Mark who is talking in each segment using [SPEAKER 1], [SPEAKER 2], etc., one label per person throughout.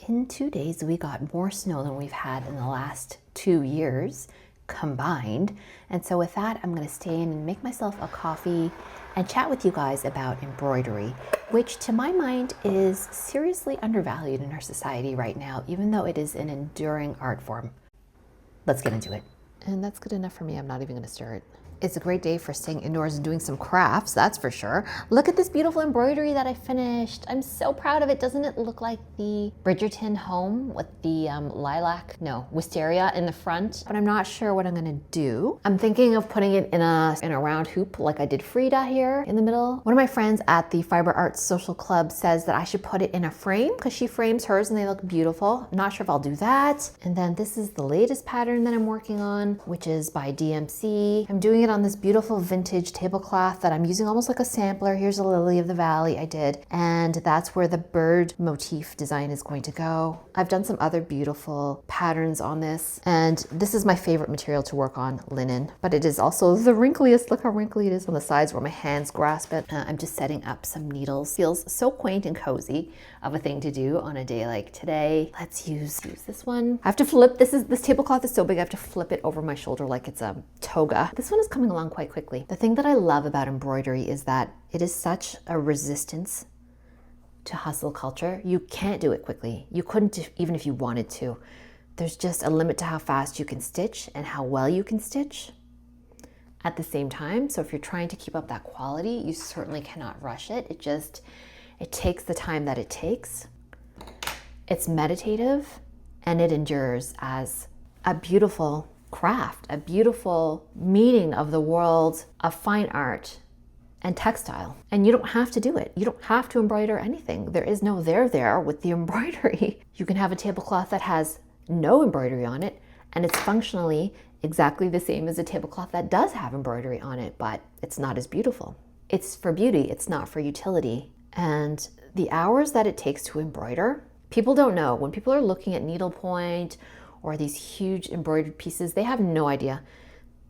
[SPEAKER 1] In 2 days, we got more snow than we've had in the last 2 years combined. And so with that, I'm gonna stay in and make myself a coffee and chat with you guys about embroidery, which to my mind is seriously undervalued in our society right now, even though it is an enduring art form. Let's get into it. And that's good enough for me. I'm not even gonna stir it. It's a great day for staying indoors and doing some crafts, that's for sure. Look at this beautiful embroidery that I finished. I'm so proud of it. Doesn't it look like the Bridgerton home with the wisteria in the front? But I'm not sure what I'm gonna do. I'm thinking of putting it in a round hoop like I did Frida here in the middle. One of my friends at the Fiber Arts Social Club says that I should put it in a frame because she frames hers and they look beautiful. I'm not sure if I'll do that. And then this is the latest pattern that I'm working on, which is by DMC. I'm doing it on this beautiful vintage tablecloth that I'm using almost like a sampler. Here's a lily of the valley I did, and that's where the bird motif design is going to go. I've done some other beautiful patterns on this, and this is my favorite material to work on, linen, but it is also the wrinkliest. Look how wrinkly it is on the sides where my hands grasp it. I'm just setting up some needles. Feels so quaint and cozy of a thing to do on a day like today. Let's use this one. I have to flip, this tablecloth is so big I have to flip it over my shoulder like it's a toga. This one is coming along quite quickly. The thing that I love about embroidery is that it is such a resistance to hustle culture. You can't do it quickly. You couldn't even if you wanted to. There's just a limit to how fast you can stitch and how well you can stitch at the same time. So if you're trying to keep up that quality, you certainly cannot rush it. It takes the time that it takes. It's meditative and it endures as a beautiful craft, a beautiful meaning of the world of fine art and textile. And you don't have to do it. You don't have to embroider anything. There is no there with the embroidery. You can have a tablecloth that has no embroidery on it, and it's functionally exactly the same as a tablecloth that does have embroidery on it, but it's not as beautiful. It's for beauty, it's not for utility. And the hours that it takes to embroider, people don't know. When people are looking at needlepoint or these huge embroidered pieces, they have no idea.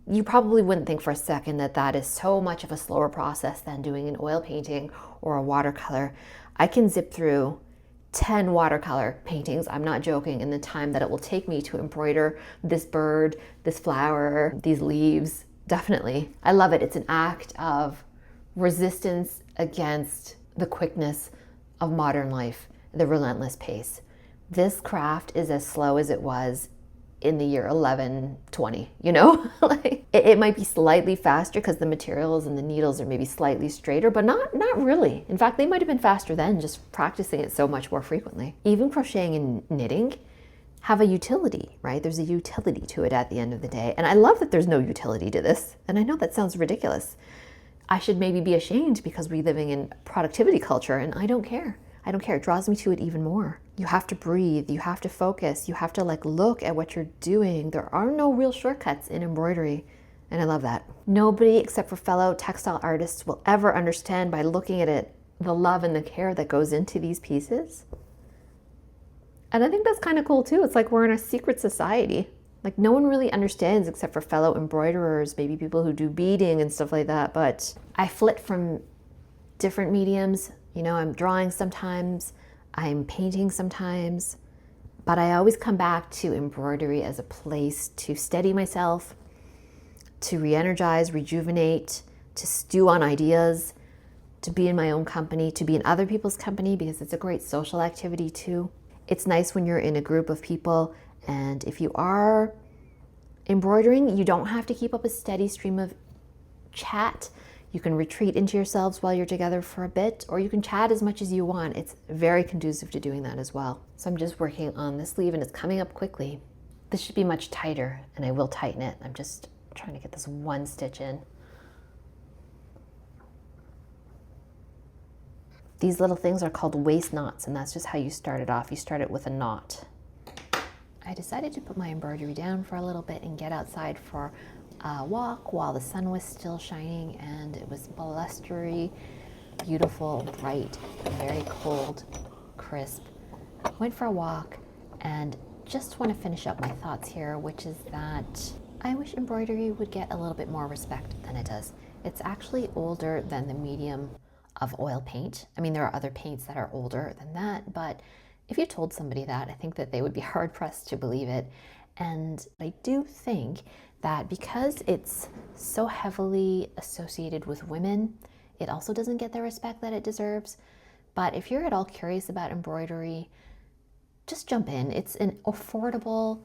[SPEAKER 1] You probably wouldn't think for a second that that is so much of a slower process than doing an oil painting or a watercolor. I can zip through 10 watercolor paintings, I'm not joking, in the time that it will take me to embroider this bird, this flower, these leaves. Definitely. I love it. It's an act of resistance against the quickness of modern life, the relentless pace. This craft is as slow as it was in the year 1120, you know? Like it might be slightly faster because the materials and the needles are maybe slightly straighter, but not really. In fact, they might have been faster then, just practicing it so much more frequently. Even crocheting and knitting have a utility, right? There's a utility to it at the end of the day. And I love that there's no utility to this. And I know that sounds ridiculous. I should maybe be ashamed because we're living in productivity culture, and I don't care. I don't care. It draws me to it even more. You have to breathe. You have to focus. You have to look at what you're doing. There are no real shortcuts in embroidery, and I love that. Nobody except for fellow textile artists will ever understand by looking at it the love and the care that goes into these pieces. And I think that's kind of cool too. It's like we're in a secret society. Like no one really understands except for fellow embroiderers, maybe people who do beading and stuff like that. But I flit from different mediums. You know, I'm drawing sometimes, I'm painting sometimes, but I always come back to embroidery as a place to steady myself, to re-energize, rejuvenate, to stew on ideas, to be in my own company, to be in other people's company, because it's a great social activity too. It's nice when you're in a group of people, and if you are embroidering, you don't have to keep up a steady stream of chat. You can retreat into yourselves while you're together for a bit, or you can chat as much as you want. It's very conducive to doing that as well. So I'm just working on this sleeve and it's coming up quickly. This should be much tighter and I will tighten it. I'm just trying to get this one stitch in. These little things are called waist knots, and that's just how you start it off. You start it with a knot. I decided to put my embroidery down for a little bit and get outside for a walk while the sun was still shining, and it was blustery, beautiful, bright, very cold, crisp. Went for a walk and just want to finish up my thoughts here, which is that I wish embroidery would get a little bit more respect than it does. It's actually older than the medium of oil paint. I mean, there are other paints that are older than that, but If you told somebody that, I think that they would be hard pressed to believe it. And I do think that because it's so heavily associated with women, it also doesn't get the respect that it deserves. But if you're at all curious about embroidery, just jump in. It's an affordable,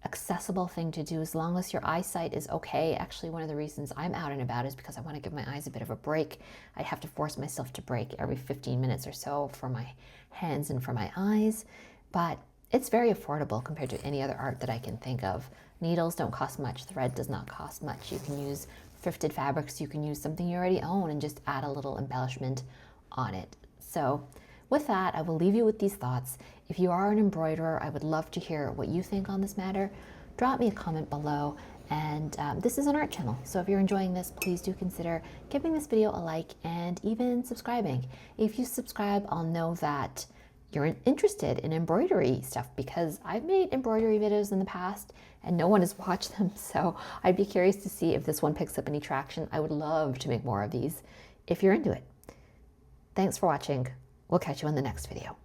[SPEAKER 1] accessible thing to do as long as your eyesight is okay. Actually, one of the reasons I'm out and about is because I want to give my eyes a bit of a break. I have to force myself to break every 15 minutes or so for my hands and for my eyes. But it's very affordable compared to any other art that I can think of. Needles don't cost much. Thread does not cost much. You can use thrifted fabrics. You can use something you already own and just add a little embellishment on it. So with that, I will leave you with these thoughts. If you are an embroiderer, I would love to hear what you think on this matter. Drop me a comment below. And this is an art channel, so if you're enjoying this, please do consider giving this video a like and even subscribing. If you subscribe, I'll know that you're interested in embroidery stuff, because I've made embroidery videos in the past and no one has watched them, so I'd be curious to see if this one picks up any traction. I would love to make more of these if you're into it. Thanks for watching. We'll catch you in the next video.